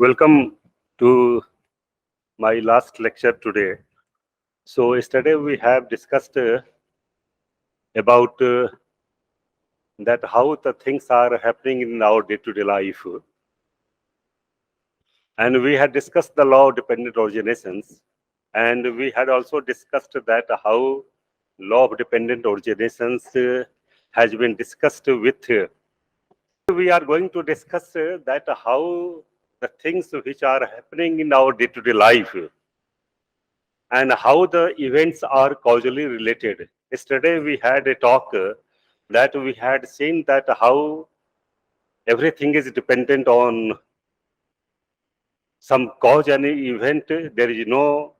Welcome to my last lecture today. So yesterday we have discussed about that how the things are happening in our day-to-day life. And we had discussed the law of dependent originations. And we had also discussed that how law of dependent originations has been discussed with. We are going to discuss that how the things which are happening in our day-to-day life and how the events are causally related. Yesterday we had a talk that we had seen that how everything is dependent on some cause and event. There is no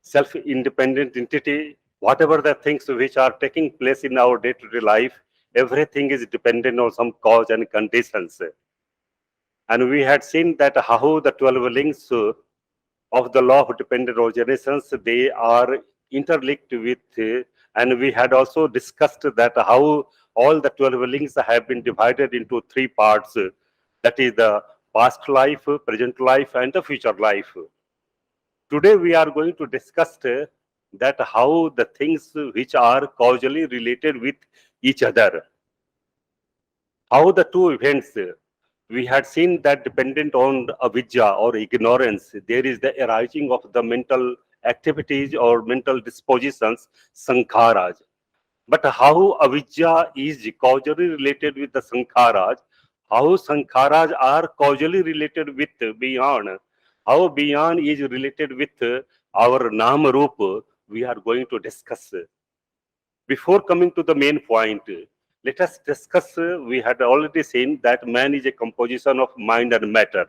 self-independent entity. Whatever the things which are taking place in our day-to-day life, everything is dependent on some cause and conditions. And we had seen that how the 12 links of the law of dependent originations, they are interlinked with, and we had also discussed that how all the 12 links have been divided into three parts, that is the past life, present life, and the future life. Today we are going to discuss that how the things which are causally related with each other, how the two events, we had seen that dependent on avidya or ignorance, there is the arising of the mental activities or mental dispositions, sankharas. But how avidya is causally related with the sankharas, how sankharas are causally related with beyond, how beyond is related with our nāma rūpa, we are going to discuss. Before coming to the main point, let us discuss, we had already seen that man is a composition of mind and matter.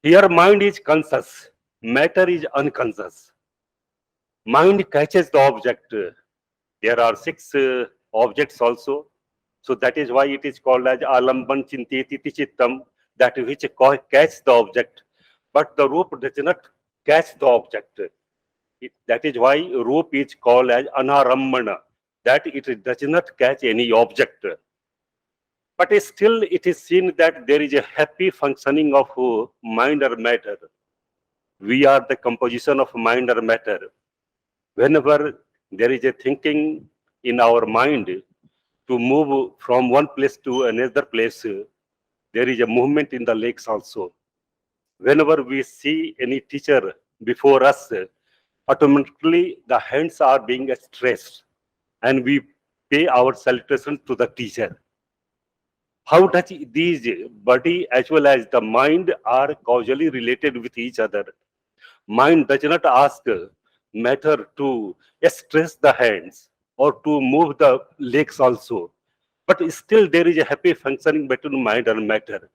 Here mind is conscious, matter is unconscious. Mind catches the object. There are six objects also. So that is why it is called as alamban chinteti chittam, that which catch the object. But the rūpa does not catch the object. That is why rūpa is called as anarammana, that it does not catch any object. But still it is seen that there is a happy functioning of mind or matter. We are the composition of mind or matter. Whenever there is a thinking in our mind to move from one place to another place, there is a movement in the legs also. Whenever we see any teacher before us, automatically the hands are being stretched and we pay our salutation to the teacher. How does these body as well as the mind are causally related with each other? Mind does not ask matter to stretch the hands or to move the legs also. But still there is a happy functioning between mind and matter.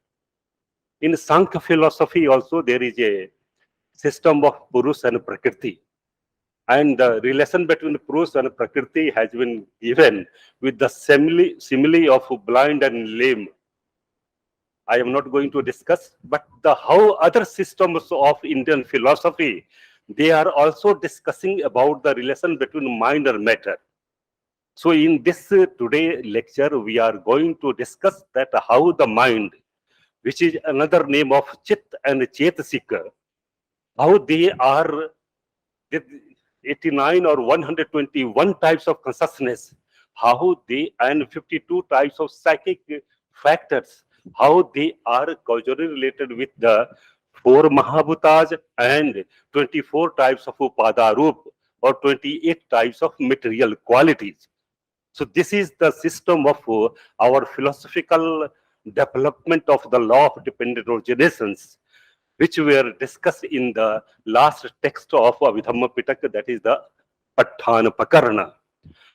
In Sankhya philosophy also there is a system of Purus and Prakriti. And the relation between Purus and Prakriti has been given with the simile of blind and lame. I am not going to discuss, but the how other systems of Indian philosophy, they are also discussing about the relation between mind and matter. So in this today lecture, we are going to discuss that how the mind, which is another name of Chit and Chetasika, how they are 89 or 121 types of consciousness, how they, and 52 types of psychic factors, how they are causally related with the 4 Mahabhutas and 24 types of Upadarup or 28 types of material qualities. So this is the system of our philosophical development of the law of dependent originations, which were discussed in the last text of Abhidhamma Piṭaka, that is the Paccayas.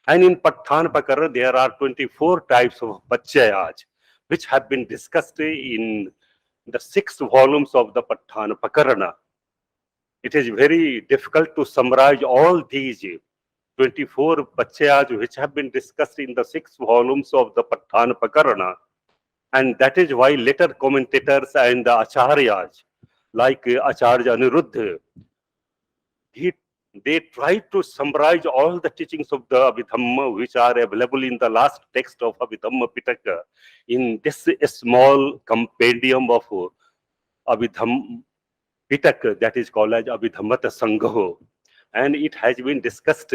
And in Paccayas, there are 24 types of paccayas, which have been discussed in the 6 volumes of the Paccayas. It is very difficult to summarize all these 24 paccayas which have been discussed in the 6 volumes of the Paccayas. And that is why later commentators and the acharyas, like Acharya Aniruddha, they try to summarize all the teachings of the Abhidhamma which are available in the last text of Abhidhamma Piṭaka in this small compendium of Abhidhamma Piṭaka, that is called as Abhidhammatthasangaho. And it has been discussed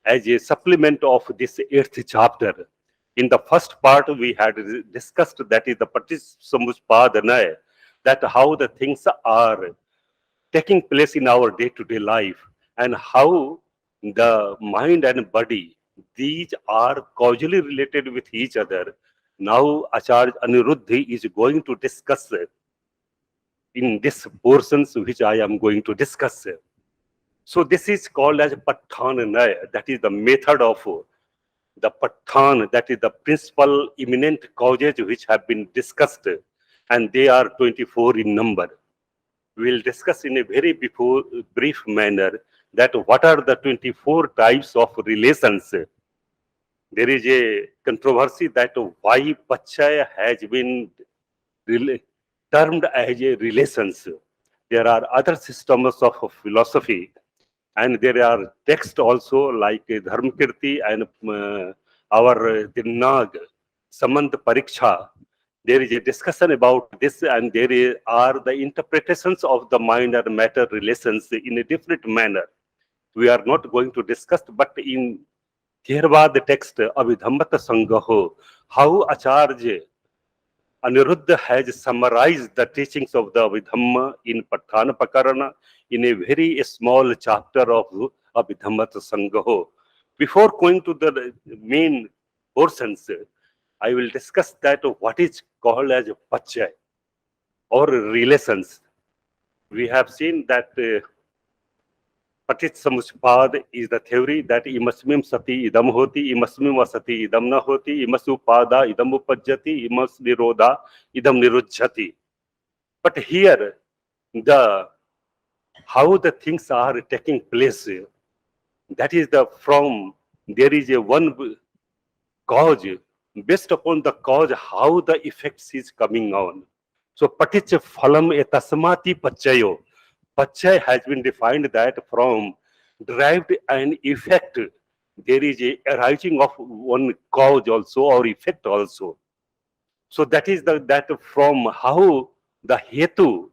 as a supplement of this 8th chapter. In the first part, we had discussed, that is the Paticcasamuppadanaya, that how the things are taking place in our day-to-day life, and how the mind and body, these are causally related with each other. Now Acharya Aniruddha is going to discuss in this portions which I am going to discuss. So this is called as Pathananaya, that is the method of the Pathan, that is the principal imminent causes which have been discussed, and they are 24 in number. We will discuss in a very brief manner that what are the 24 types of relations. There is a controversy that why paccaya has been termed as a relations. There are other systems of philosophy, and there are texts also like Dharmakirti and our Nag, Samant Pariksha. There is a discussion about this, and are the interpretations of the mind and matter relations in a different manner. We are not going to discuss, but in Theravada text, Abhidhammatthasangaho, how Acharya Aniruddha has summarized the teachings of the Abhidhamma in Patthana Pakarana in a very small chapter of Abhidhammatthasangaho. Before going to the main portions, I will discuss that what is called as paccaya or relations. We have seen that Paticcasamuppada is the theory that imasmim sati idam hoti, imasmim asati idam na hoti, imasupada idam upajjati, imas nirodha idam nirujjati. But here, how the things are taking place, that is there is a one cause. Based upon the cause, how the effects is coming on. So paticca phalam etasmati paccayo. Paccaya has been defined that from derived an effect, there is a arising of one cause also or effect also. So that is that from how the hetu,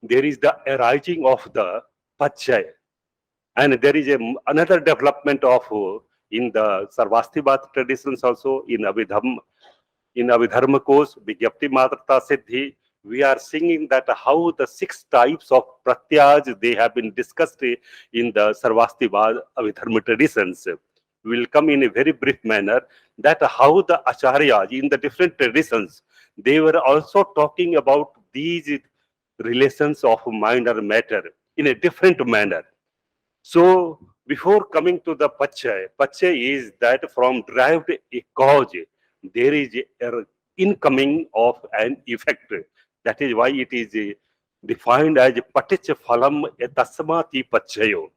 there is the arising of the paccaya. And there is another development of in the Sarvastivada traditions also, in Abhidhamma course, Vigyapti Matrata Siddhi, we are seeing that how the 6 types of pratyas, they have been discussed in the Sarvastivada Abhidhamma traditions. We will come in a very brief manner that how the acharyas in the different traditions, they were also talking about these relations of mind or matter in a different manner. So before coming to the paccaya is that from derived a cause, there is an incoming of an effect. That is why it is defined as paticca phalam etasmati paccayo.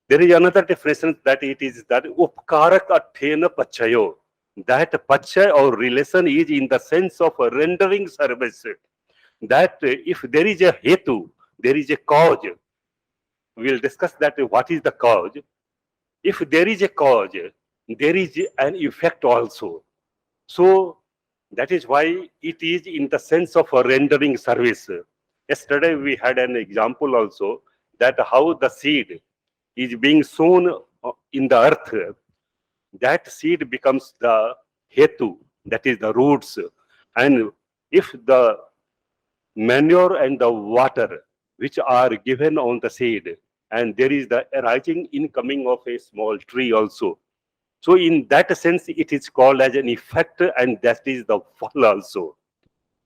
There is another definition that it is that upkarak athena paccayo. That paccaya or relation is in the sense of rendering service. That if there is a hetu, there is a cause. We will discuss that what is the cause. If there is a cause, there is an effect also. So that is why it is in the sense of a rendering service. Yesterday we had an example also that how the seed is being sown in the earth. That seed becomes the hetu, that is the roots. And if the manure and the water which are given on the seed, and there is the arising incoming of a small tree also. So in that sense, it is called as an effect, and that is the fall also.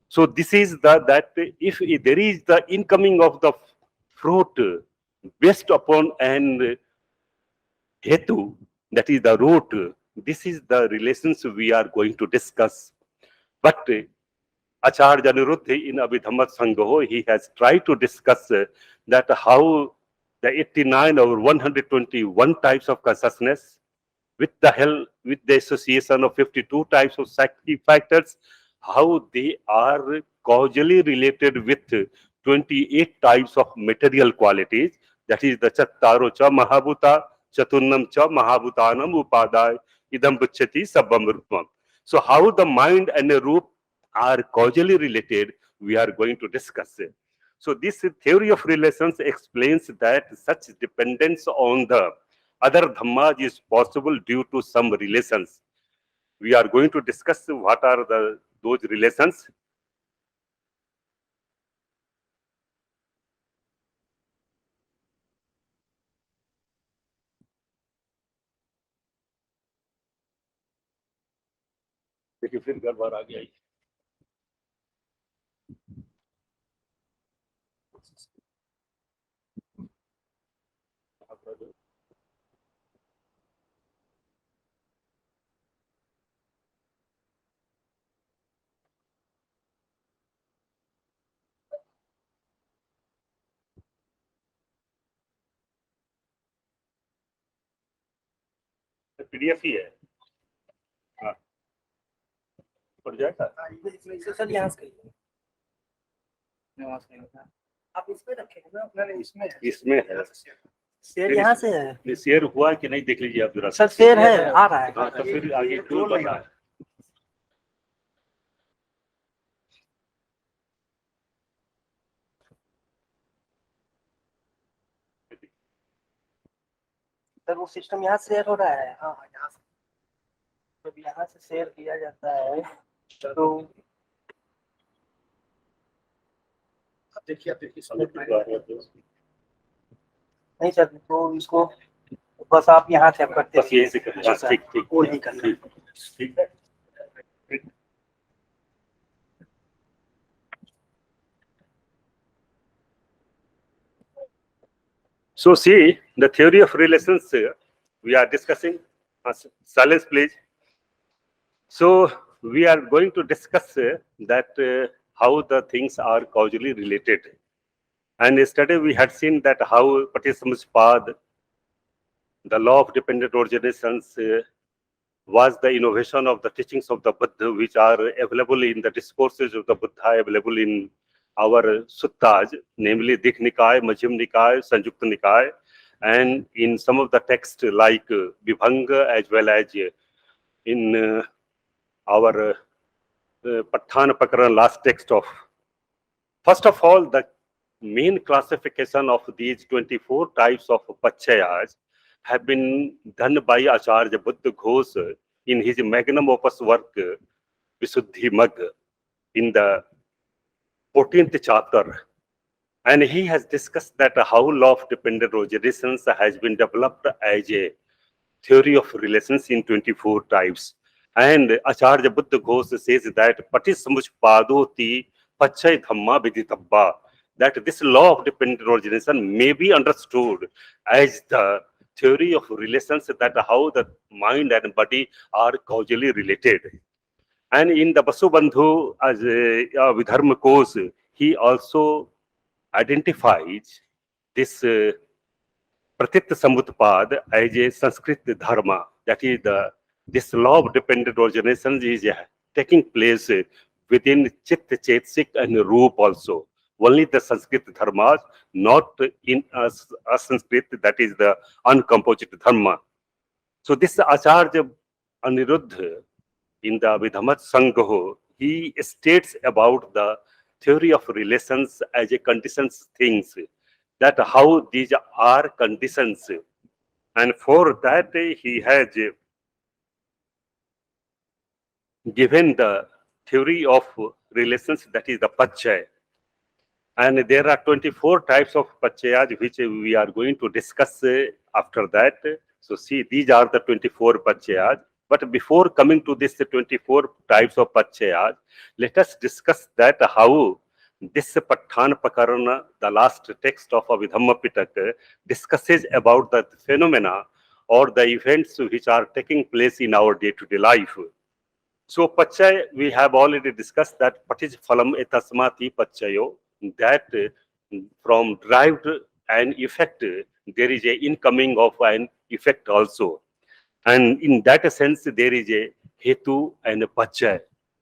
So this is that if there is the incoming of the fruit based upon an hetu, that is the root, this is the relations we are going to discuss. But Acharya Aniruddha in Abhidhammatthasangaho, he has tried to discuss that how the 89 or 121 types of consciousness, with the association of 52 types of factors, how they are causally related with 28 types of material qualities. That is the Chattaro cha Mahabhuta, Chaturnam cha Mahabhutanam Upadai, Idam Bucchati Sabbam Rupam. So how the mind and the roop are causally related we are going to discuss. So this theory of relations explains that such dependence on the other dhammas is possible due to some relations. We are going to discuss what are those relations. देखिए फिर गड़बड़ आ गया। PDF ही है। हाँ, पड़ जाएगा। Sir यहाँ से आप इस पे रखेंगे ना? इसमें है। शेयर यहाँ से है। शेयर हुआ कि नहीं देख लीजिए आप जरा। सर शेयर है, आ रहा है। हाँ, तो फिर आगे टूल बना है। सर वो सिस्टम यहाँ शेयर हो रहा है। हाँ यहाँ से, जब यहाँ से शेयर किया जाता है तो देखिए नहीं सर, तो इसको बस आप यहाँ से आप करते बस यही से करना। ठीक ठीक वो नहीं करना। ठीक है। So see, the theory of relations we are discussing. Silence, please. So we are going to discuss that how the things are causally related. And yesterday we had seen that how Paccayas, the law of dependent originations, was the innovation of the teachings of the Buddha, which are available in the discourses of the Buddha, available in our suttas, namely Dik Nikaya, Majjhima Nikaya, Sanjukta Nikaya, and in some of the texts like Vibhanga, as well as in our Patthana Pakarana, last text of. First of all, the main classification of these 24 types of paccayas have been done by Acharya Buddha Ghosh in his magnum opus work, Visuddhi Mag, in the 14th chapter. And he has discussed that how law of dependent originations has been developed as a theory of relations in 24 types. And Acharya Buddha Ghosh says that Patisamuchpadoti Paccaya Dhamma Abhidhamma, that this law of dependent origination may be understood as the theory of relations, that how the mind and body are causally related. And in the Vasubandhu as Abhidhamma course, he also identifies this Pratit Samutpad as a Sanskrit dharma. That is, this law of dependent origination is taking place within Chit, Chetsik and Roop also. Only the Sanskrit dharmas, not in a Sanskrit, that is the uncomposite dharma. So this Acharya Aniruddha, in the Abhidhamma Piṭaka, he states about the theory of relations as a conditions things, that how these are conditions. And for that he has given the theory of relations, that is the paccaya. And there are 24 types of paccayas which we are going to discuss after that. So see, these are the 24 paccayas. But before coming to this 24 types of paccayas, let us discuss that how this Patthana Pakarana, the last text of Abhidhamma Piṭaka, discusses about the phenomena or the events which are taking place in our day-to-day life. So paccaya, we have already discussed that patij phalam etasmati paccayo, that from derived an effect, there is a incoming of an effect also. And in that sense, there is a hetu and a paccaya.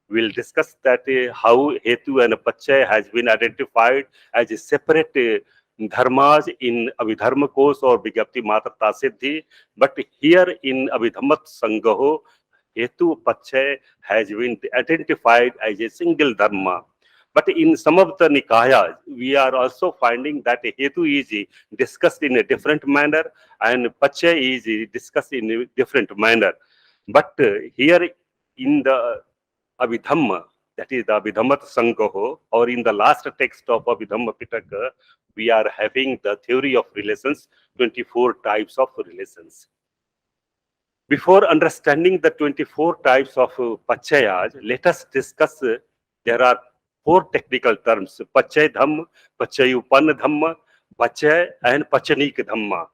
We'll discuss that how hetu and paccaya has been identified as a separate dharmas in Abhidhamma course or Vigyapti Matrata Siddhi. But here in Abhidhamma Piṭaka, hetu paccaya has been identified as a single dharma. But in some of the Nikayas, we are also finding that Hetu is discussed in a different manner and Paccaya is discussed in a different manner. But here in the Abhidhamma, that is the Abhidhammatthasangaho, or in the last text of Abhidhamma Piṭaka, we are having the theory of relations, 24 types of relations. Before understanding the 24 types of paccayas, let us discuss, there are 4 technical terms, paccayadhamma, paccayupanadhamma, paccaya and paccayikdhamma.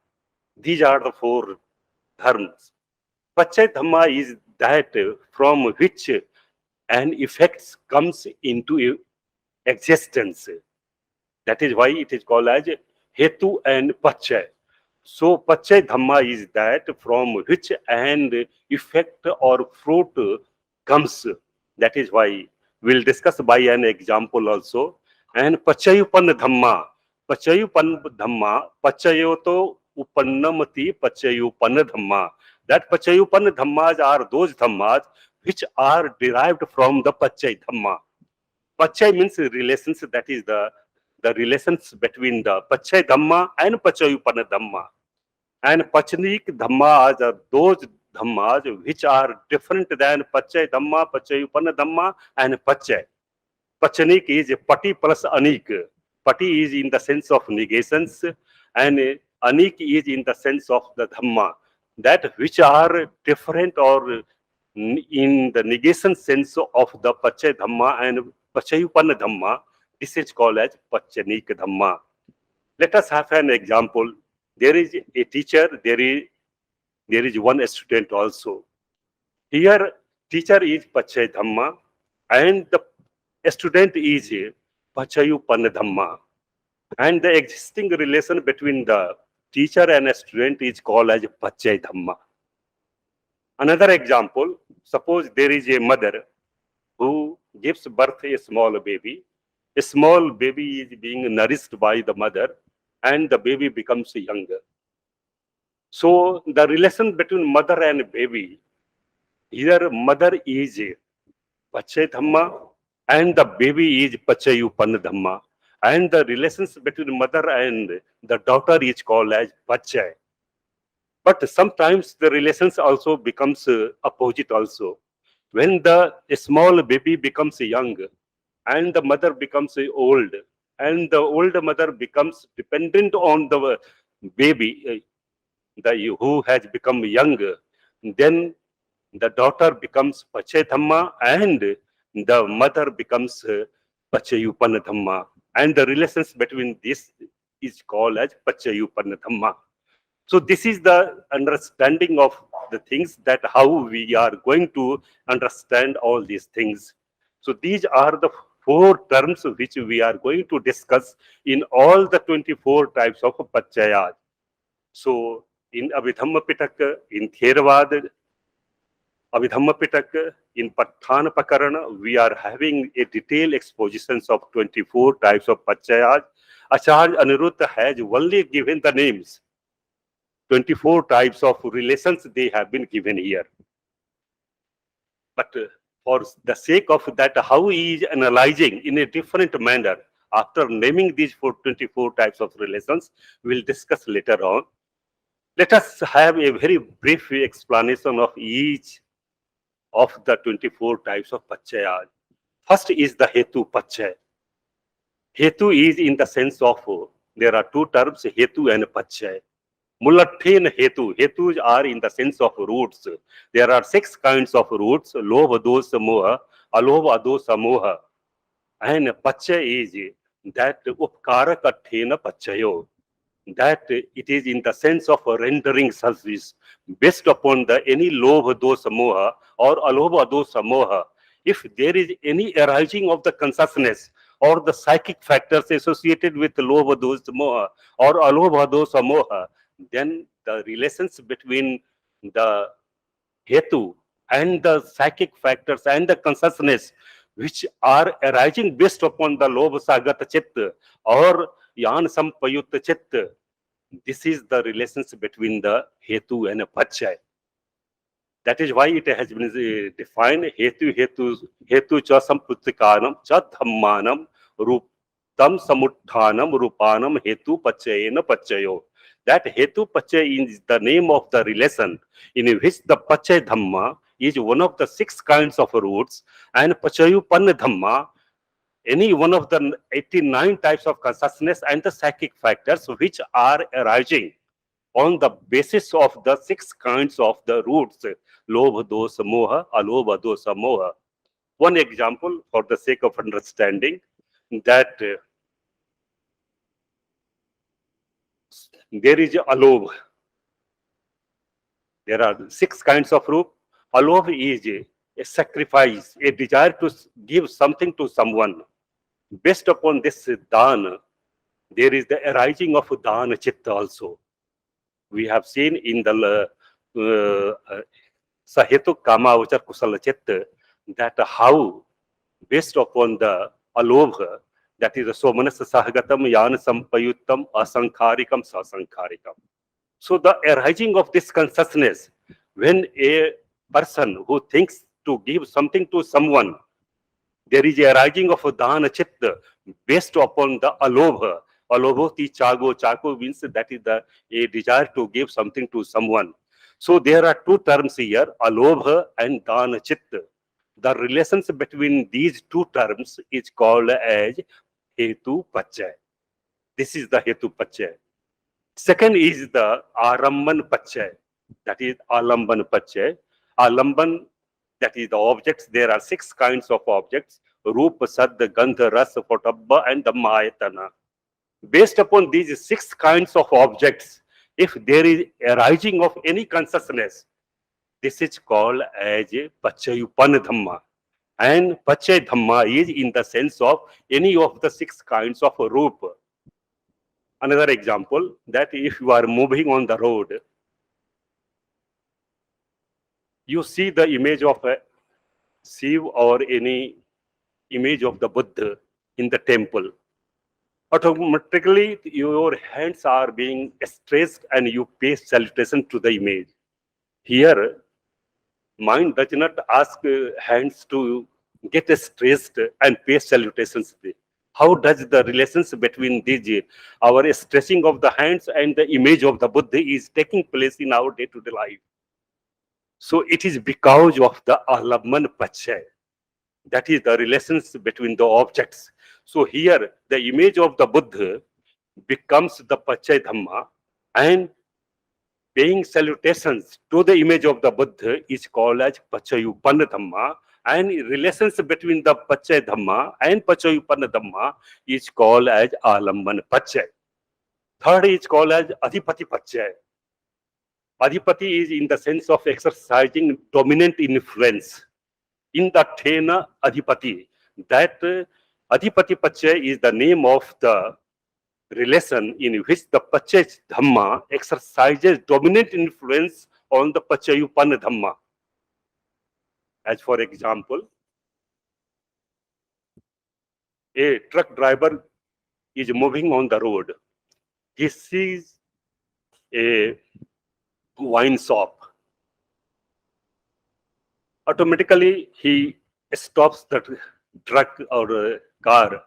These are the 4 terms. Paccayadhamma is that from which an effect comes into existence. That is why it is called as Hetu and Paccaya. So Paccaya Dhamma is that from which an effect or fruit comes. That is why we'll discuss by an example also. And Paccayupanna Dhamma. Paccayupanna Dhamma, Paccayoto Upannamati Paccayupanna Dhamma. That Paccayupanna Dhammas are those Dhammas which are derived from the Paccaya Dhamma. Paccaya means relations, that is the relations between the Paccaya Dhamma and Paccayupanna Dhamma. And Paccayik Dhammas are those Dhammas which are different than Paccaya Dhamma, Paccayupanna Dhamma and Paccaya. Paccayik is Pati plus Anik. Pati is in the sense of negations and Anik is in the sense of the Dhamma. That which are different or in the negation sense of the Paccaya Dhamma and Paccayupanna Dhamma, this is called as Paccayik Dhamma. Let us have an example. There is a teacher, there is one student also. Here, teacher is Paccaya Dhamma and the student is Paccayupanna Dhamma. And the existing relation between the teacher and a student is called as Paccaya Dhamma. Another example, suppose there is a mother who gives birth to a small baby. A small baby is being nourished by the mother and the baby becomes younger. So the relation between mother and baby, here mother is Paccaya Dhamma and the baby is Paccayupanna Dhamma. And the relations between mother and the daughter is called as Paccaya. But sometimes the relations also becomes opposite also. When the small baby becomes young and the mother becomes old and the old mother becomes dependent on the baby who has become young, then the daughter becomes Paccaya Dhamma and the mother becomes Paccayupanna Dhamma. And the relations between this is called as Paccayupanna Dhamma. So this is the understanding of the things, that how we are going to understand all these things. So these are the 4 terms which we are going to discuss in all the 24 types of paccayas. So in Abhidhamma Piṭaka, in Theravada, Abhidhamma Piṭaka, in Patthana Pakarana, we are having a detailed expositions of 24 types of paccayas. Acharya Aniruddha has only given the names. 24 types of relations they have been given here. But for the sake of that, how he is analyzing in a different manner, after naming these 24 types of relations, we'll discuss later on. Let us have a very brief explanation of each of the 24 types of paccayas. First is the Hetu Paccaya. Hetu is in the sense of, there are 2 terms, Hetu and Paccaya. Mulathen Hetu. Hetus are in the sense of roots. There are 6 kinds of roots, Lobha, Dosa, Moha, Alobha, Dosa, Moha. And Paccaya is that Upkarakathena Paccayo. That it is in the sense of rendering service based upon the any Lobha, Dosa, Moha or Alobha, Dosa, Moha. If there is any arising of the consciousness or the psychic factors associated with Lobha, Dosa, Moha or Alobha, Dosa, Moha, then the relations between the Hetu and the psychic factors and the consciousness which are arising based upon the Lobha Sagata Chitta or Yan Sampayutta Chitta, this is the relations between the Hetu and Paccaya. That is why it has been defined Hetu cha samputtikanam cha dhammanam Tam samuttanam rūpanam hetu paccayena paccayo. That hetu paccaya is the name of the relation in which the paccaya dhamma is one of the 6 kinds of roots, and paccayupanna dhamma any one of the 89 types of consciousness and the psychic factors which are arising on the basis of the 6 kinds of the roots, lobha, dosa, moha, alobha, dosa, moha. One example for the sake of understanding that there is alobha. There are 6 kinds of roop. Alobha is a sacrifice, a desire to give something to someone. Based upon this dana, there is the arising of dana chitta also. We have seen in the Sahetu Kama Avachar Kusala Chitta that how, based upon the alobha, that is the somanasa sahagatam yana sampayuttam asankharikam sasankharikam. So the arising of this consciousness, when a person who thinks to give something to someone, there is a arising of a dana chitta based upon the alobha. Alobhoti chago. Chago means that is a desire to give something to someone. So there are 2 terms here, alobha and dana chitta. The relations between these 2 terms is called as hetu paccaya. This is the hetu paccaya. Second is the aramban paccaya. That is alamban paccaya. Alamban, that is the objects. There are 6 kinds of objects: rūpa, saddha, gandha, rasa, pottabha, and dhammayatana. Based upon these 6 kinds of objects, if there is arising of any consciousness, this is called as a paccayupanna dhamma. And paccaya dhamma is in the sense of any of the 6 kinds of rūpa. Another example, that if you are moving on the road, you see the image of a Shiva or any image of the Buddha in the temple. Automatically, your hands are being stretched and you pay salutation to the image. Here, mind does not ask hands to get stretched and pay salutations. How does the relations between these, our stretching of the hands and the image of the Buddha is taking place in our day-to-day life? So it is because of the alamman paccaya. That is the relations between the objects. So here, the image of the Buddha becomes the paccaya dhamma, and paying salutations to the image of the Buddha is called as paccayupanna dhamma, and relations between the paccaya dhamma and paccayupanna dhamma is called as alamban paccaya. Third is called as adhipati paccaya. Adhipati is in the sense of exercising dominant influence. In the Thena adhipati, that adhipati paccaya is the name of the relation in which the paccaya dhamma exercises dominant influence on the paccayupanna dhamma. As for example, a truck driver is moving on the road. He sees a wine shop. Automatically, he stops the truck or car,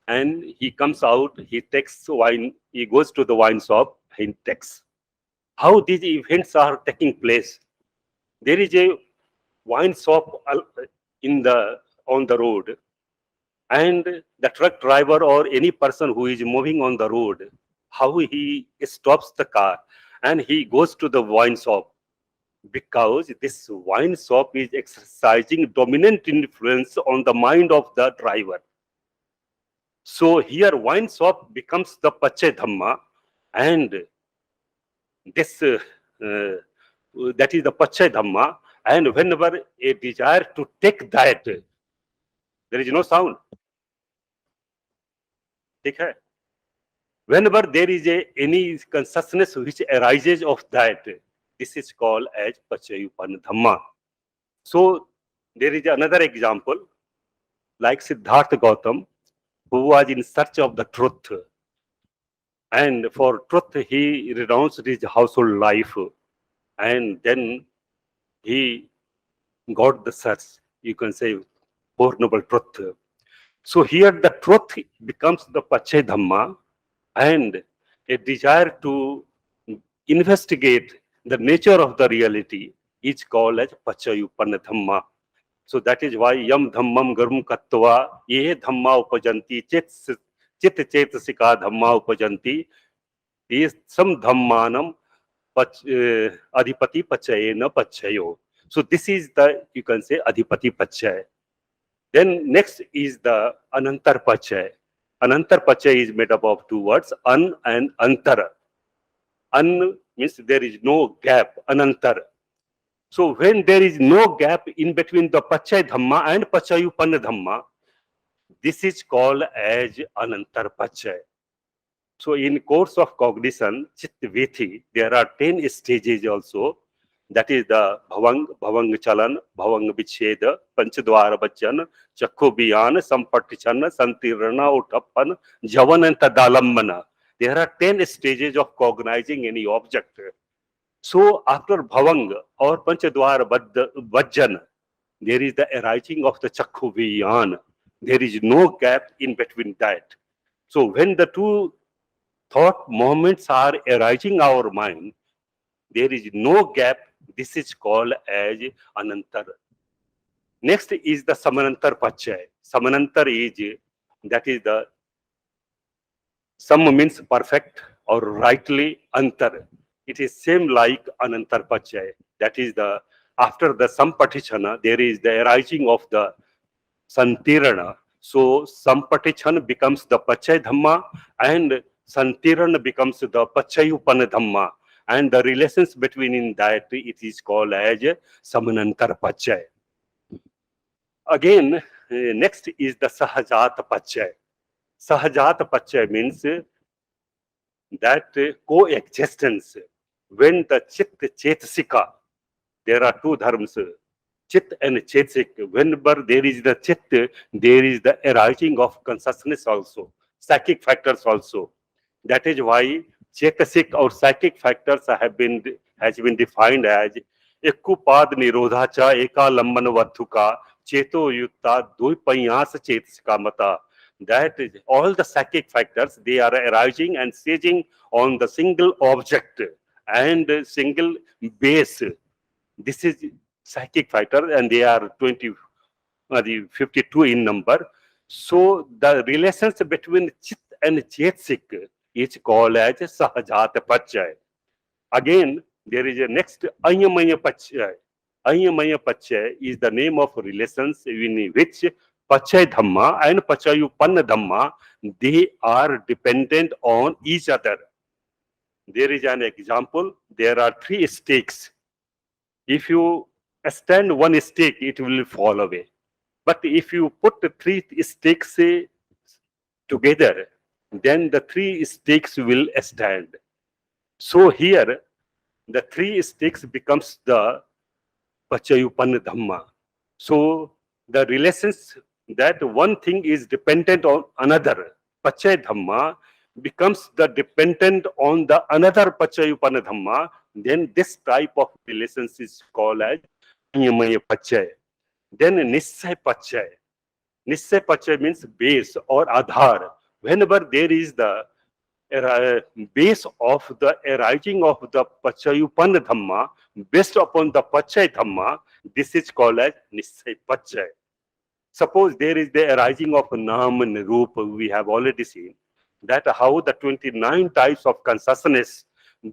and he comes out, he takes wine, he goes to the wine shop, he takes. How these events are taking place? There is a wine shop on the road, and the truck driver or any person who is moving on the road, how he stops the car and he goes to the wine shop, because this wine shop is exercising dominant influence on the mind of the driver. So here wine shop becomes the paccaya dhamma, and this that is the paccaya dhamma, and whenever a desire to take that, there is no sound. Okay? Whenever there is any consciousness which arises of that, this is called as paccayupanna dhamma. So there is another example, like Siddhartha Gautam, who was in search of the truth. And for truth, he renounced his household life, and then he got the search, you can say, Four Noble Truth. So here the truth becomes the paccayadhamma, and a desire to investigate the nature of the reality is called as paccayupanna. So that is why yam dhammam garum kattva ye dhamma upajanti chit chetasika dhamma upajanti is some dhammanam adhipati paccayena paccayo. So this is the, you can say, adhipati paccay. Then next is the anantar paccay. Anantar paccay is made up of two words, an and antar. An means there is no gap, anantar. So when there is no gap in between the paccay dhamma and paccayupanna dhamma, this is called as anantar paccay. So in course of cognition, chitta vithi, there are 10 stages also. That is the bhavang, bhavang chalan, bhavang vicheda, panchadwara bachyan, chakku biyan, sampatichan, santirana, utappan, javan and tadalammana. There are 10 stages of cognizing any object. So after bhavang or panchadwara bajjan, there is the arising of the chakku biyan. There is no gap in between that. So when the two thought moments are arising our mind, there is no gap. This is called as anantar. Next is the samanantar paccay. Samanantar is, that is the, sam means perfect or rightly, antar. It is same like anantar paccay. That is the, after the sampaticana, there is the arising of the santirana. So sampaticana becomes the paccay dhamma and santirana becomes the paccayupanna dhamma. And the relations between in that, it is called as samanantar paccay. Again, next is the sahajata paccay. Sahajata paccay means that coexistence. When the chit chetasika, there are two dharmas, chit and chetasik. Whenever there is the chit, there is the arising of consciousness also, psychic factors also. That is why chetasik or psychic factors has been defined as ekupad nirodhacha eka lamman vathuka cheto yutta duipayas chetasika mata. That is all the psychic factors, they are arising and staging on the single object and single base. This is psychic factor, and they are 52 in number. So the relations between chit and chetasik is called as sahajata paccay. Again, there is a next anyamaya paccay. Anyamaya paccay is the name of relations in which paccay dhamma and paccayupanna dhamma, they are dependent on each other. There is an example. There are 3 stakes. If you stand one stake, it will fall away. But if you put the 3 stakes together, then the 3 stakes will stand. So here, the 3 stakes becomes the paccayupanna dhamma. So the relations that one thing is dependent on another, paccay dhamma, becomes the dependent on the another paccayupanna dhamma, then this type of relations is called as anyamaya paccay. Then nissay paccay. Nissay paccay means base or adhar. Whenever there is the base of the arising of the paccayupanna dhamma based upon the paccay dhamma, this is called as nissay paccay. Suppose there is the arising of nāma and rūpa, we have already seen that how the 29 types of consciousness,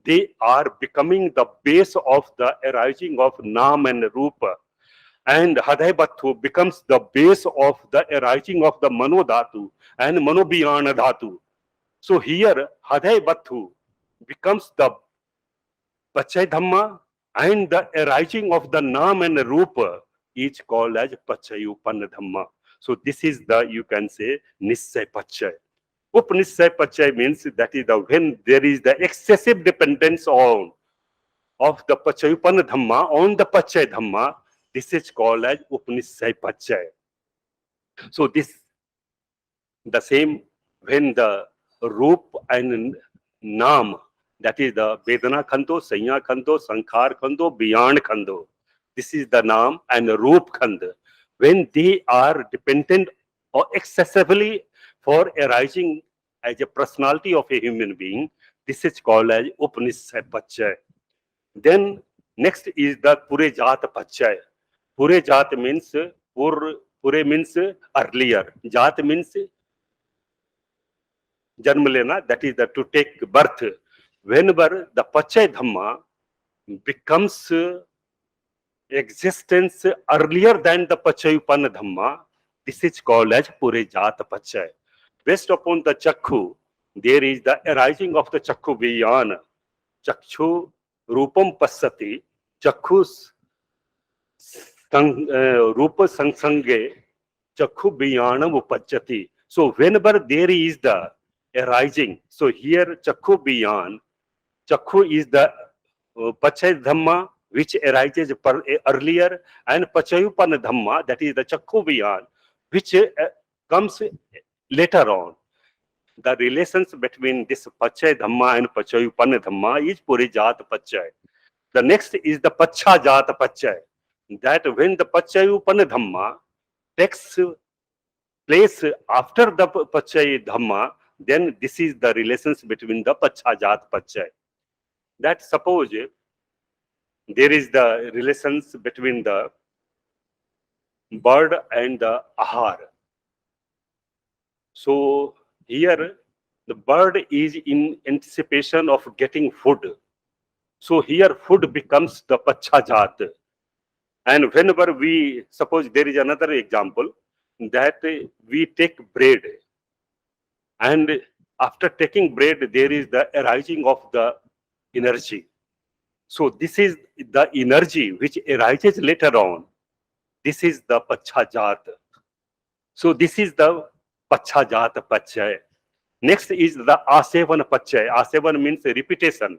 they are becoming the base of the arising of nāma and rūpa. And hadaibattu becomes the base of the arising of the manodhatu and manobhyana dhatu. So here hadaibattu becomes the paccay dhamma, and the arising of the nāma and rūpa is called as paccayupanna dhamma. So this is the, you can say, nissay paccay. Upanissay paccay means that is the when there is the excessive dependence of the paccayupanna dhamma on the paccay dhamma, this is called as upanissay paccay. So this, the same when the rūp and nāma, that is the vedana khando, sanya khando, sankhar khando, beyond khando. This is the nāma and rūp khanda. When they are dependent or excessively for arising as a personality of a human being. This is called as Upanishad Paccaya. Then next is the Pure Jat Paccaya. Pure Jat means Pure means earlier. Jat means Janma lena, that is the to take birth. Whenever the Paccaya Dhamma becomes existence earlier than the Paccayupanna Dhamma, this is called as Pure Jat Paccaya. Based upon the Chakhu, there is the arising of the Chakhu Vijnana. Chakshu Rupam Passati, Chakhu Rupa Sansange, Chakhu Vijnanam Upajjati. So whenever there is the arising, so here Chakhu Vijnana, Chakhu is the Paccaya Dhamma which arises earlier, and Paccayupanna Dhamma, that is the Chakhu Vijnana, which comes later on. The relations between this Paccaya Dhamma and Paccayupanna Dhamma is Pure Jat Paccaya. The next is the Paccaya Jat Paccaya. That when the Paccayupanna Dhamma takes place after the Paccaya Dhamma, then this is the relations between the Paccaya Jat Paccaya. That suppose there is the relations between the bird and the ahar. So here the bird is in anticipation of getting food. So here food becomes the Paccaya Jat. And whenever we, suppose there is another example, that we take bread, and after taking bread there is the arising of the energy. So this is the energy which arises later on. This is the Paccaya Jat. So this is the Paccaya Jat Paccaya. Next is the Asevan Paccaya. Asevan means repetition.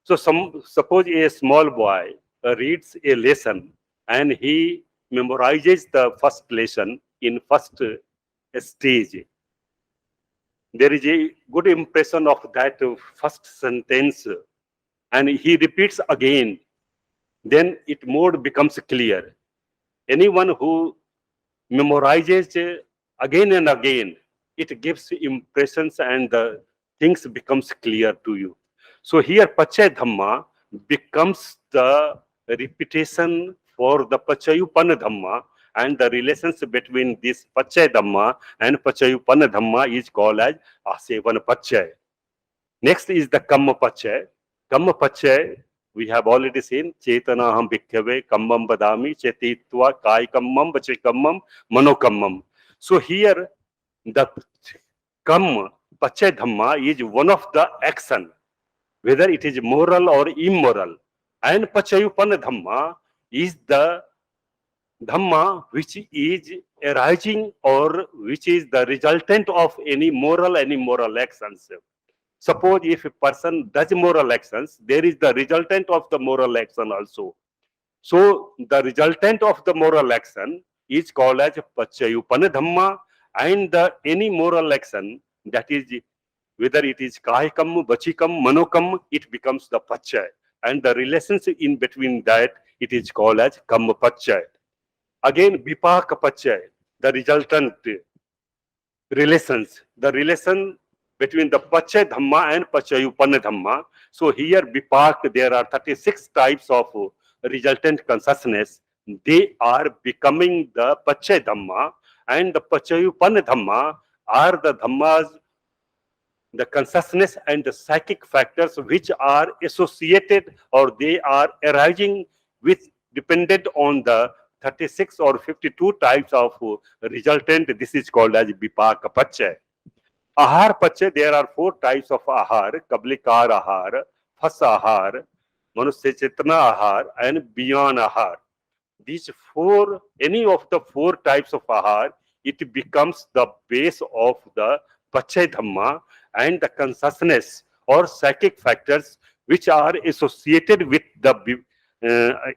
So suppose a small boy reads a lesson and he memorizes the first lesson in first stage. There is a good impression of that first sentence, and he repeats again, then it more becomes clear. Anyone who memorizes again and again, it gives impressions and the things becomes clear to you. So here Paccaya Dhamma becomes the repetition for the Paccayupanna Dhamma, and the relations between this Paccaya Dhamma and Paccayupanna Dhamma is called as Asevan Paccaya. Next is the Kamma Paccaya. Kamma Paccaya, we have already seen, Chetanaham Bhikkhave, Kammam Badami, Chetitva, Kai Kammam, Vachi Kammam, Mano Kammam. So here the Kamma, Paccaya Dhamma is one of the action, whether it is moral or immoral. And Paccayupanna Dhamma is the Dhamma which is arising or which is the resultant of any moral and immoral actions. Suppose if a person does moral actions, there is the resultant of the moral action also. So the resultant of the moral action is called as Paccayupanna Dhamma, and any moral action, that is whether it is Kahikam, Vachikam, Manokam, it becomes the Paccaya. And the relationship in between that, it is called as Kamma Paccaya. Again, Vipaka Paccaya, the resultant relations, the relation between the Paccaya Dhamma and Paccayupanna Dhamma. So here Vipak, there are 36 types of resultant consciousness. They are becoming the Paccaya Dhamma, and the Paccayupanna Dhamma are the Dhammas, the consciousness and the psychic factors which are associated or they are arising with, dependent on the 36 or 52 types of resultant. This is called as Vipaka Paccaya. Ahar Paccaya, there are 4 types of ahar: Kablikar ahar, Phas ahar, Manusya Chetana ahar, and Beyond ahar. These 4, any of the 4 types of ahar, it becomes the base of the Paccaya Dhamma, and the consciousness or psychic factors which are associated with the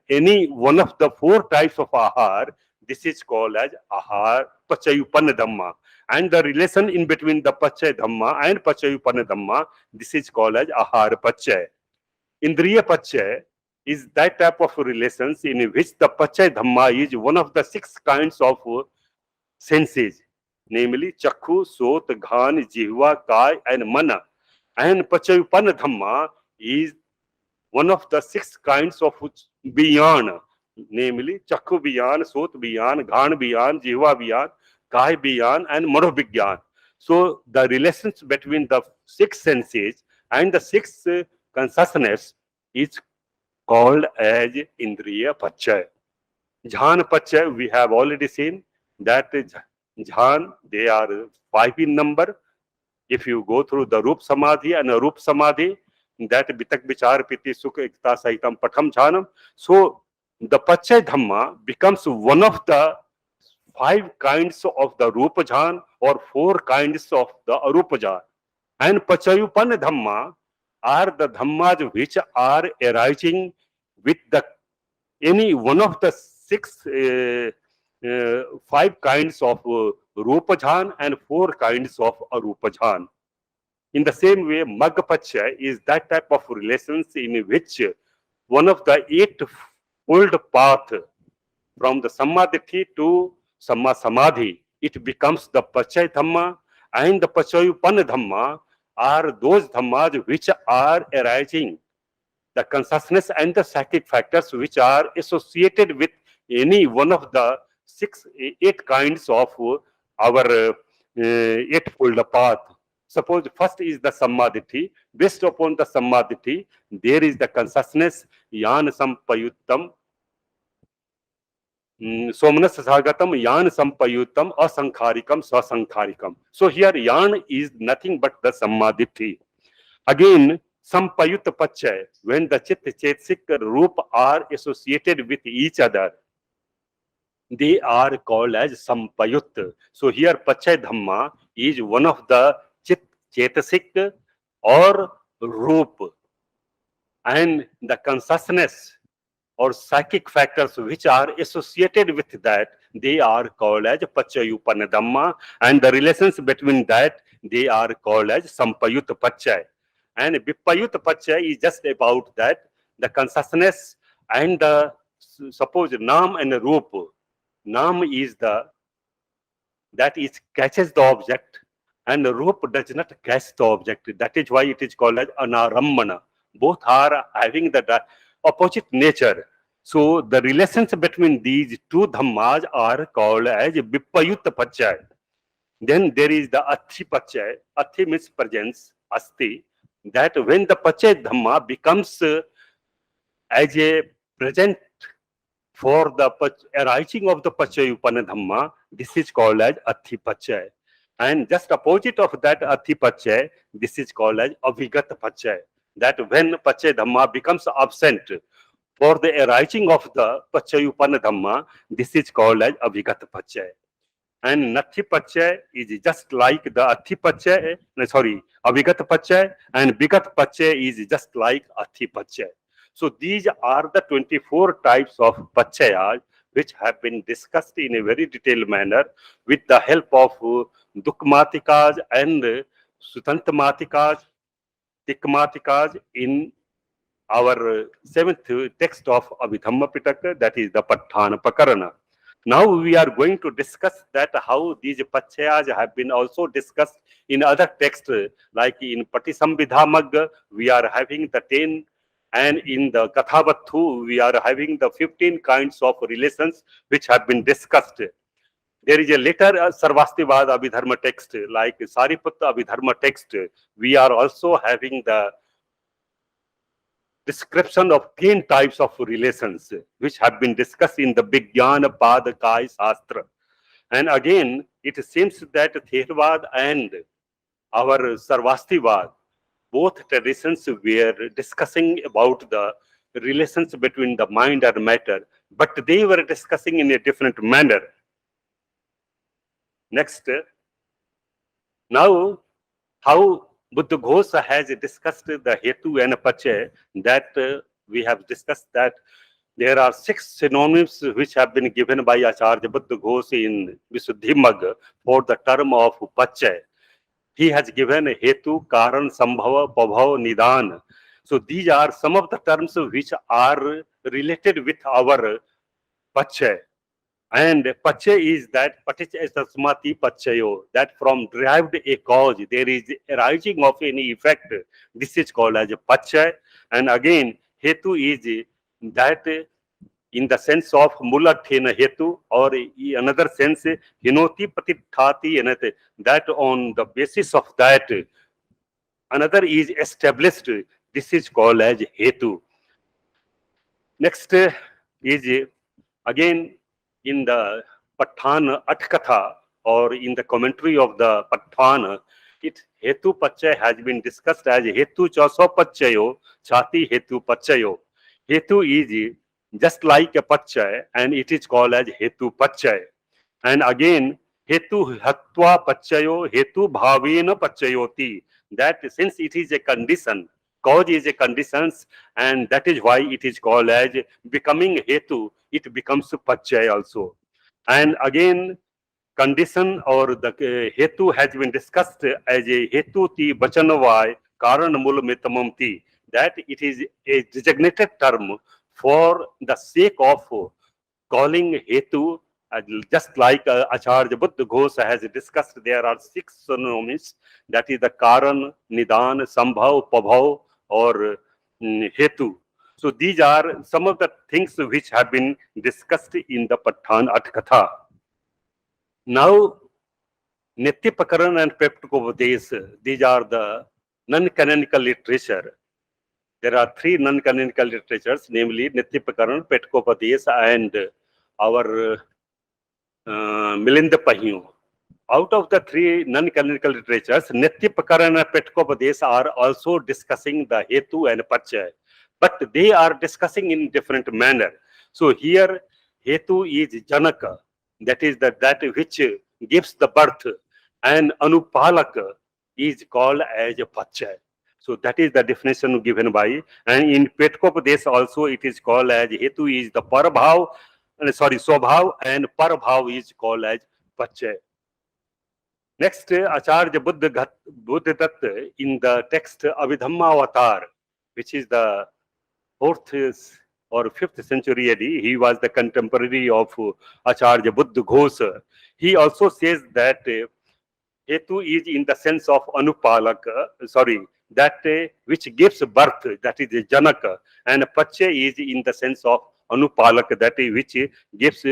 any one of the 4 types of ahar. This is called as ahar Paccayupanna Dhamma. And the relation in between the Paccaya Dhamma and Paccayupanna Dhamma, this is called as ahar Paccaya. Indriya Paccaya is that type of relations in which the Paccaya Dhamma is one of the 6 kinds of senses. namely chakhu, sot, ghan, jihva, kai and mana. And pachayupanna dhamma is one of the 6 kinds of biyana, namely chakhu biyan, sot biyan, ghan biyan, jihva biyan, kai biyan and manobhigyan. So the relations between the 6 senses and the 6 consciousness is called as indriya pachay. Jhan pachay, we have already seen that jhan, they are 5 in number. If you go through the Rup Samadhi and Arup Samadhi, that Vitak Vichar Piti Sukha Ekta Sahitam Patham Jhanam. So the Pachay Dhamma becomes one of the 5 kinds of the Rupa Jhan or 4 kinds of the Arupa Jhan. And Pachayupanna Dhamma are the Dhammas which are arising with the any one of the 5 kinds of Rupa Jhan and 4 kinds of Arupa Jhan. In the same way, Magga Pachay is that type of relations in which one of the 8-fold path from the Sammadhi to Samma Samadhi, it becomes the Pachay Dhamma, and the Pachayupanna Dhamma are those Dhammas which are arising, the consciousness and the psychic factors which are associated with any one of the 8 kinds of our 8-fold path. Suppose first is the Sammadhi. Based upon the Sammadhi, there is the consciousness, Yan Sampayuttam, Somnas Sagatam, Yan Sampayuttam, Asankharikam, Swasankharikam. So here Yan is nothing but the Sammadhi. Again, Sampayutta Pachay, when the Chit Chetsik Rupa are associated with each other, they are called as Sampayut. So here Pachay Dhamma is one of the Chit Chetasik or Rup, and the consciousness or psychic factors which are associated with that, they are called as Pachayupanna Dhamma, and the relations between that, they are called as Sampayut Pachay. And Vipayut Pachay is just about that, the consciousness and the, suppose Nam and Rūpa. Nam is the, that is catches the object, and Rūpa does not catch the object. That is why it is called as Anarammana. Both are having the opposite nature. So the relations between these 2 Dhammas are called as Vipayut Pachay. Then there is the Athi Pachay. Athi means presence, Asti. That when the Pachay Dhamma becomes as a present for the arising of the Pachayupanna Dhamma, this is called as Athi Pachay. And just opposite of that Athi Pachay, this is called as Abhigat Pachay. That when Pachay Dhamma becomes absent for the arising of the Pachayupanna Dhamma, this is called as Abhigat Pachay. And Nathi Pachay is just like the Athi Pachay, Abhigat Pachay, and Vigat Pachay is just like Athi Pachay. So these are the 24 types of Pachayas which have been discussed in a very detailed manner with the help of Dukmatikas and Sutantmatikas, Tikmatikas in our 7th text of Abhidhamma Piṭaka, that is the Patthana Pakarana. Now we are going to discuss that how these Pachayas have been also discussed in other texts, like in Patisambhidhamagga we are having the 10, and in the Kathavathu we are having the 15 kinds of relations which have been discussed. There is a later Sarvastivada Abhidharma text, like Sariputta Abhidharma text. We are also having the description of 10 types of relations which have been discussed in the Vijnana Paccayas Shastra. And again, it seems that Theravada and our Sarvastivada, both traditions were discussing about the relations between the mind and matter, but they were discussing in a different manner. Next, now how Buddha Ghosa has discussed the Hetu and Pachay, that we have discussed that there are 6 synonyms which have been given by Acharya Buddha Ghosa in Visuddhimagga for the term of Pachay. He has given Hetu, Karan, Sambhava, Pabhav, Nidan. So these are some of the terms which are related with our Pachay. And paccaya is that paticca paccayo, that from derived a cause there is arising of any effect. This is called as paccaya. And again, hetu is that in the sense of mulathena hetu, or another sense hinoti patithati, that on the basis of that another is established. This is called as hetu. Next is again in the Pathan Atkatha, or in the commentary of the Pathan, it hetu pachay has been discussed as hetu chaso pachayo chati hetu pachayo. Hetu is just like a pachay, and it is called as hetu pachay. And again, hetu hatva pachayo hetu bhavena pachayoti, that since it is a condition, cause is a condition, and that is why it is called as becoming hetu, it becomes pachay also. And again, condition or the hetu has been discussed as a hetu ti bachanavai karan mul mitamam ti, that it is a designated term for the sake of calling hetu. Just like Acharya Buddha Ghosa has discussed, there are 6 synonyms, that is the Karan, Nidan, Sambhav, Pabhav, or Hetu. So these are some of the things which have been discussed in the Pathan Atkatha. Now, Nityapakaran and Peptikopadesh, these are the non-canonical literature. There are 3 non-canonical literatures, namely Nityapakaran, Petkopadesh, and our Milinda Pahyo. Out of the 3 non-canonical literatures, Nityapakaran and Petkopadesh are also discussing the hetu and pachay, but they are discussing in different manner. So here, hetu is janaka, that is that which gives the birth, and anupalaka is called as pachay. So that is the definition given by, and in Petkopadesh also it is called as hetu is the parabhav, swabhav, and parabhav is called as pachay. Next, Acharya Buddha Datta in the text Abhidhamma Avatar, which is the 4th or 5th century AD, he was the contemporary of Acharya Buddha Ghosa. He also says that hetu is in the sense of anupalaka, that which gives birth, that is janaka, and pachay is in the sense of anupalaka, that is which gives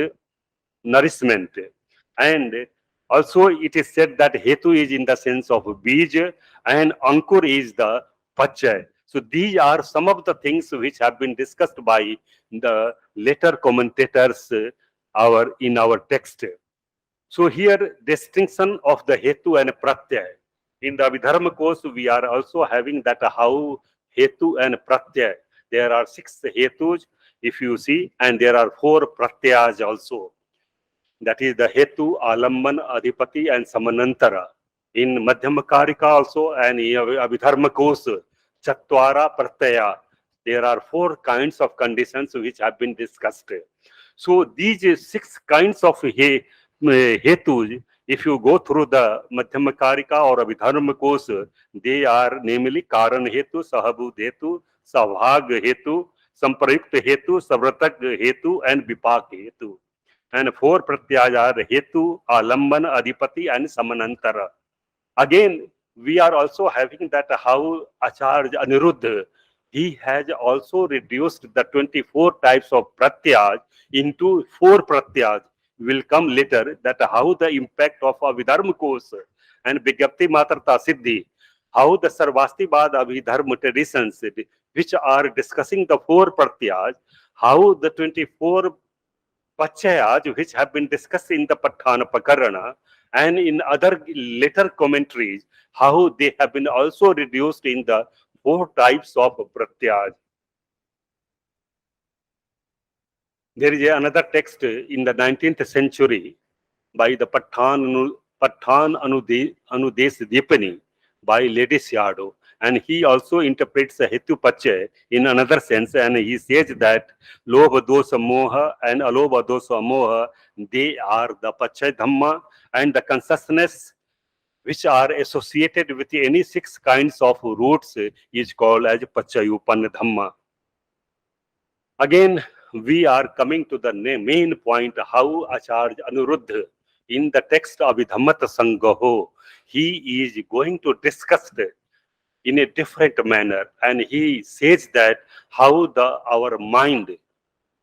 nourishment. And also it is said that hetu is in the sense of bij, and ankur is the pachay. So these are some of the things which have been discussed by the later commentators in our text. So here, distinction of the hetu and pratyay. In the Abhidhamma course, we are also having that how hetu and pratyay. There are 6 hetus, if you see, and there are 4 pratyayas also. That is the hetu, alamban, adhipati, and samanantara. In Madhyama Karika also, and in Abhidhamma course, chatvara pratyaya. There are 4 kinds of conditions which have been discussed. So these 6 kinds of hetus, if you go through the Madhyama Karika or Abhidhamma course, they are namely Karan hetu, Sahabud hetu, Savhag hetu, Samprayukta hetu, Savratak hetu, and Vipak hetu. And 4 pratyayas are hetu, alamban, adhipati, and samanantara. Again, we are also having that how Acharya Aniruddha, he has also reduced the 24 types of pratyayas into 4 pratyayas. Will come later, that how the impact of Abhidhamma course and Vigyapti Matrata Siddhi, how the Sarvastivada Abhidhamma traditions, which are discussing the 4 pratyayas, how the 24 pachayas which have been discussed in the Patthana Pakarana and in other later commentaries, how they have been also reduced in the 4 types of pratyayas. There is another text in the 19th century by the Pathan Anudesh Dipani by Lady Siado, and he also interprets the hetu pachay in another sense, and he says that lobha dosa moha and alobha dosa amoha, they are the pachay dhamma, and the consciousness which are associated with any 6 kinds of roots is called as paccayupanna dhamma. Again, we are coming to the main point, how Acharya Anuruddha in the text of Abhidhammatthasangaho, he is going to discuss in a different manner, and he says that how our mind,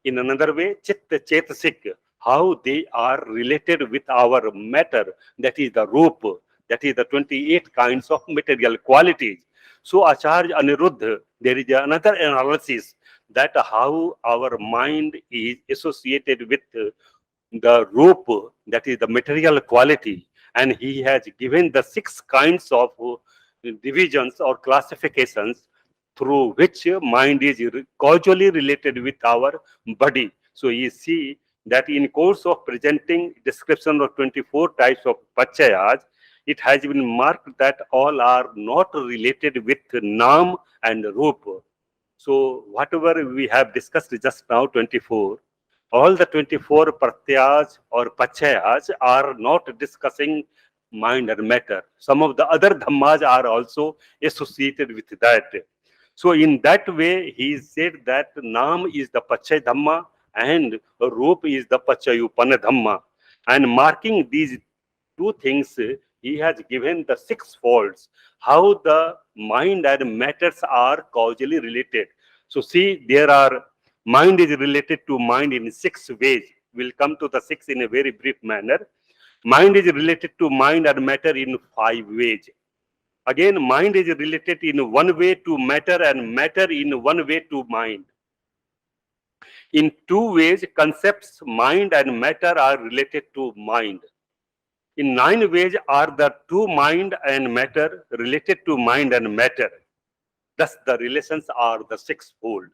in another way, chitta chetasik, how they are related with our matter, that is the rūpa, that is the 28 kinds of material qualities. So Acharya Aniruddha, there is another analysis that how our mind is associated with the rūpa, that is the material quality, and he has given the 6 kinds of divisions or classifications through which mind is causally related with our body. So you see that in course of presenting description of 24 types of paccayas, it has been marked that all are not related with nāma and rūpa. So whatever we have discussed just now, 24, all the 24 pratyas or paccayas are not discussing mind and matter. Some of the other dhammas are also associated with that. So in that way, he said that Nam is the Paccaya Dhamma and Rup is the Paccayupana Dhamma. And marking these 2 things, he has given the 6 folds, how the mind and matters are causally related. So see, there are, mind is related to mind in 6 ways. We'll come to the 6 in a very brief manner. Mind is related to mind and matter in 5 ways. Again, mind is related in 1 way to matter and matter in 1 way to mind. In 2 ways, concepts, mind and matter are related to mind. In 9 ways are the 2 mind and matter related to mind and matter. Thus, the relations are the 6-fold.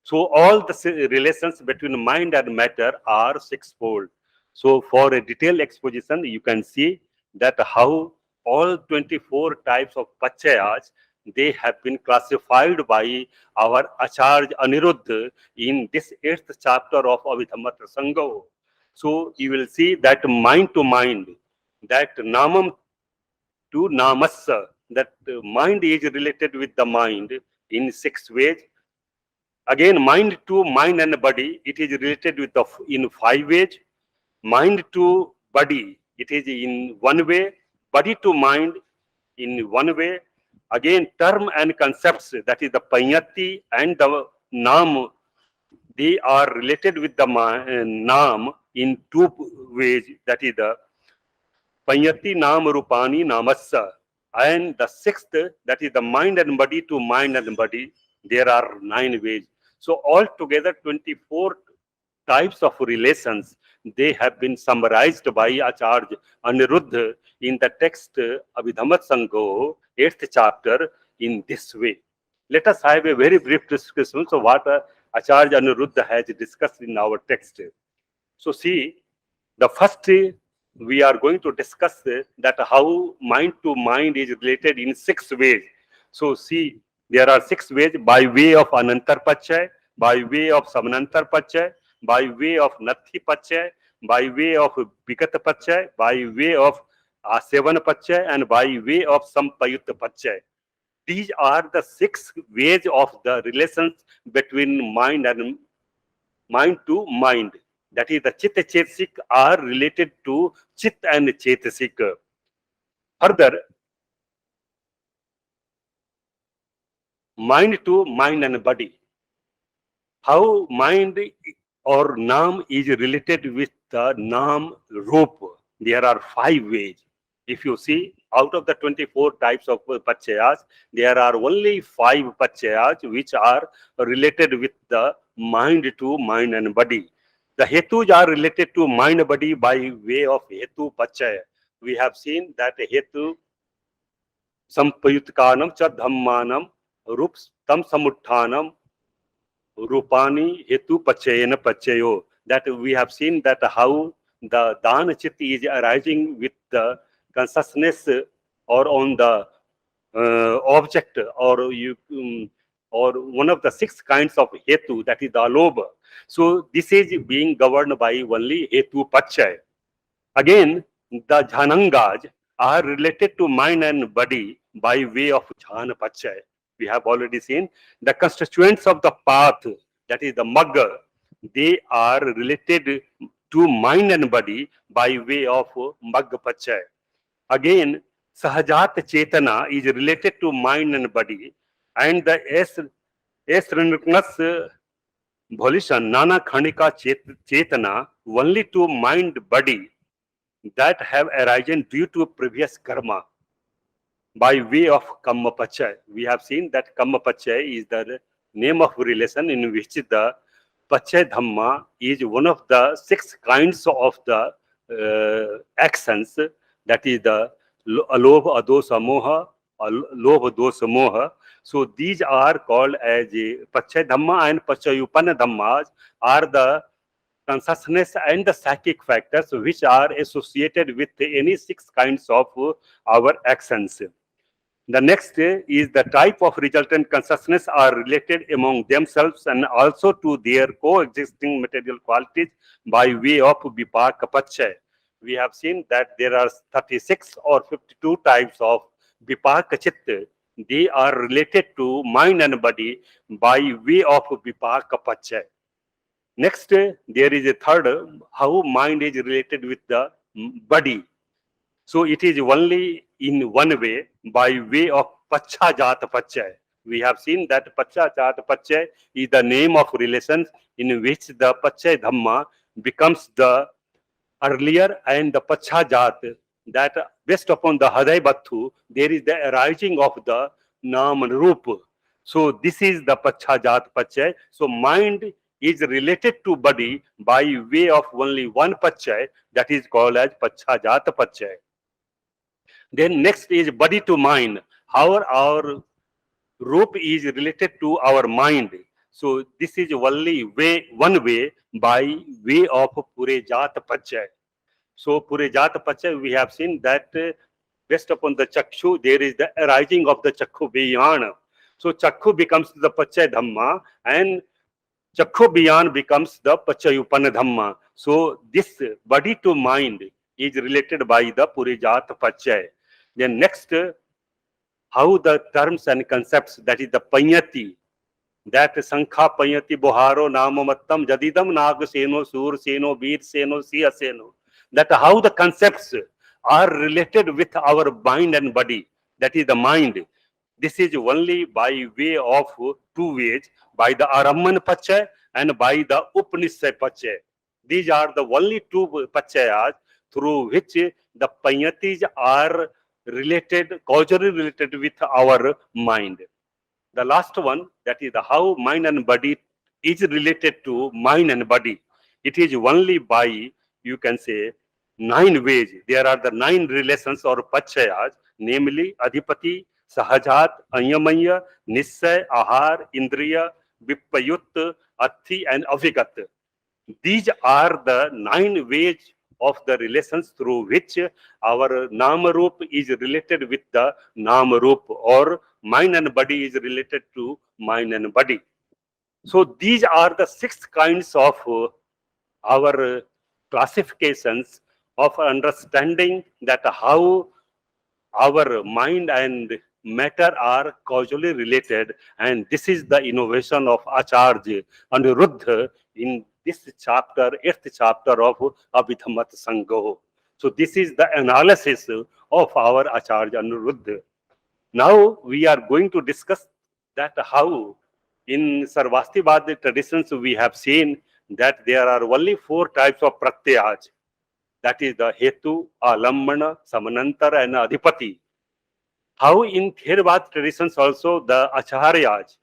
So, all the relations between mind and matter are 6-fold. So, for a detailed exposition, you can see that how all 24 types of paccayas, they have been classified by our Acharya Aniruddha in this 8th chapter of Abhidhammatthasangaho. So, you will see that mind to mind, that nāmam to nāmassa, that mind is related with the mind in 6 ways. Again, mind to mind and body, it is related with in 5 ways. Mind to body, it is in 1 way. Body to mind in 1 way. Again, term and concepts, that is the panyati and the nāma, they are related with the nāma in 2 ways, that is the panyati nāma rūpani nāmassa. And the 6th, that is the mind and body to mind and body, there are 9 ways. So altogether 24 types of relations, they have been summarized by Acharya Aniruddha in the text Abhidhammatthasangaho, 8th chapter, in this way. Let us have a very brief discussion of what Acharya Aniruddha has discussed in our text. So see, the first we are going to discuss that how mind to mind is related in 6 ways. So see, there are 6 ways: by way of anantar paccaya, by way of samanantar paccaya, by way of nathi paccaya, by way of vigat paccaya, by way of asevan paccaya, and by way of sampayut paccaya. These are the 6 ways of the relations between mind and mind to mind. That is, the chitta chetasik are related to chit and chetasik. Further, mind to mind and body. How mind or naam is related with the naam rūpa. There are 5 ways. If you see, out of the 24 types of paccayas, there are only 5 paccayas which are related with the mind to mind and body. The hetus are related to mind and body by way of hetu paccaya. We have seen that hetu sampayutkanam cha dhammanam rup tam samutthanam rūpani hetu paccayena paccayo. That we have seen that how the dana chit is arising with the consciousness or on the object, or or one of the 6 kinds of hetu, that is the alobha. So this is being governed by only hetu paccaya. Again, the jhanangas are related to mind and body by way of jhana paccaya. We have already seen the constituents of the path, that is the magga. they are related to mind and body by way of Magga Paccaya. Again, Sahajat Chetana is related to mind and body, and the asynchronous volition, Nana Khanika Chetana, only to mind body that have arisen due to previous karma by way of Kamma Paccaya. We have seen that Kamma Paccaya is the name of relation in which the Paccaya Dhamma is one of the 6 kinds of the actions, that is the Alobha, Adosa, Moha, Lobha, Dosa, Moha. So these are called as Paccaya Dhamma, and Paccayupanna Dhammas are the consciousness and the psychic factors which are associated with any 6 kinds of our actions. The next is the type of resultant consciousness are related among themselves and also to their coexisting material qualities by way of Vipaka Paccaya. We have seen that there are 36 or 52 types of Vipaka Chitta. They are related to mind and body by way of Vipaka Paccaya. Next, there is a third, how mind is related with the body. So it is only in one way, by way of Paccayajata Paccaya. We have seen that Paccayajata Paccaya is the name of relations in which the Paccaya Dhamma becomes the earlier, and the Paccayajat, that based upon the Haday Battu, there is the arising of the nāma rūpa. So this is the Paccayajat Paccaya. So mind is related to body by way of only one Paccaya, that is called as Paccayajata Paccaya. Then next is body to mind. How our rūpa is related to our mind. So this is only one way, by way of Purejata Paccaya. So Purejata Paccaya, we have seen that based upon the Chakshu, there is the arising of the Chakhu Vijnana. So Chakhu becomes the Paccaya Dhamma, and Chakhu Vijnana becomes the Paccayupanna Dhamma. So this body to mind is related by the Purejata Paccaya. Then next, how the terms and concepts, that is the Panyati, that Sankha Panyati Boharo Nāmamattam Jadidam Nagaseno Sur Seno Veer Seno Siya Seno, that how the concepts are related with our mind and body, that is the mind. This is only by way of 2 ways, by the Aramman Paccaya and by the Upanishad Paccaya. These are the only 2 Paccayas through which the Panyatis are related, causally related with our mind. The last one, that is the how mind and body is related to mind and body. It is only by, you can say, 9 ways. There are the 9 relations or Paccayas, namely Adhipati, Sahajat, Anyamanya, Nissay, Ahar, Indriya, Vipayut, Athi, and Avigat. These are the 9 ways of the relations through which our Nama Rupa is related with the Nama Rupa, or mind and body is related to mind and body. So these are the 6 kinds of our classifications of understanding that how our mind and matter are causally related, and this is the innovation of Acharya Aniruddha in this chapter, 8th chapter of Abhidhammatthasangaho. So this is the analysis of our Acharya Aniruddha. Now we are going to discuss that how in Sarvastivada traditions we have seen that there are only 4 types of pratyayas. That is the Hetu, Alambana, Samanantara, and Adhipati. How in Theravada traditions also the Acharyas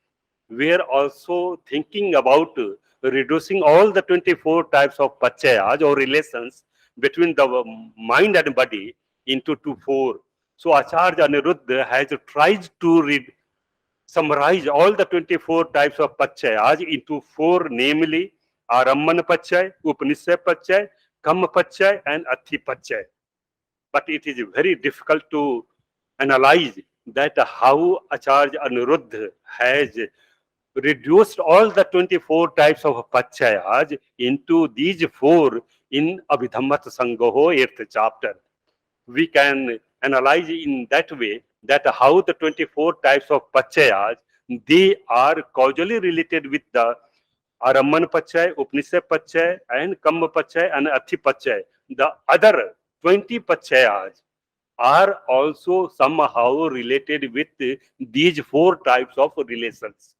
were also thinking about reducing all the 24 types of Paccayas or relations between the mind and body into 4. So Acharya Aniruddha has tried to summarize all the 24 types of Paccayas into 4, namely Aramman Paccaya, Upanishad Paccaya, Kamma Paccaya, and Athi Paccaya. But it is very difficult to analyze that how Acharya Aniruddha has reduced all the 24 types of Paccayas into these 4 in Abhidhammatthasangaho 8th chapter. We can analyze in that way that how the 24 types of Paccayas, they are causally related with the Aramman Paccay, Upanishad Paccay, and Kamma Paccay and Athi Paccay. The other 20 Paccayas are also somehow related with these four types of relations.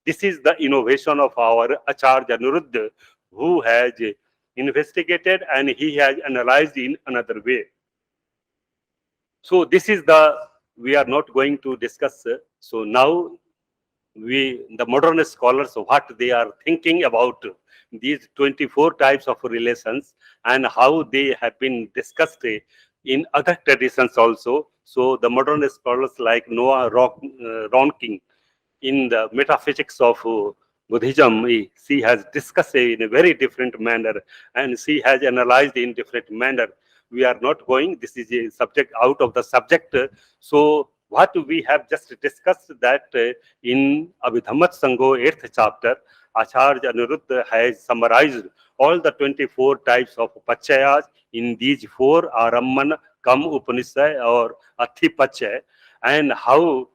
This is the innovation of our Acharya Anuruddha, who has investigated and he has analyzed in another way. So this is we are not going to discuss. So now the modern scholars, what they are thinking about these 24 types of relations and how they have been discussed in other traditions also. So the modern scholars like Noah Ronking in the metaphysics of Buddhism, she has discussed in a very different manner and she has analyzed in different manner. We are not going, this is a subject out of the subject. So what we have just discussed that in Abhidhammatthasangho 8th chapter, Acharya Anuruddha has summarized all the 24 types of paccayas in these four Aramman, Kam Upanishad or Athi Paccay, and how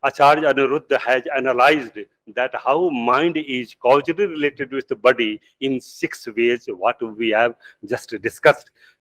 Acharya Anuruddha has analyzed that how mind is causally related with the body in 6 ways, what we have just discussed.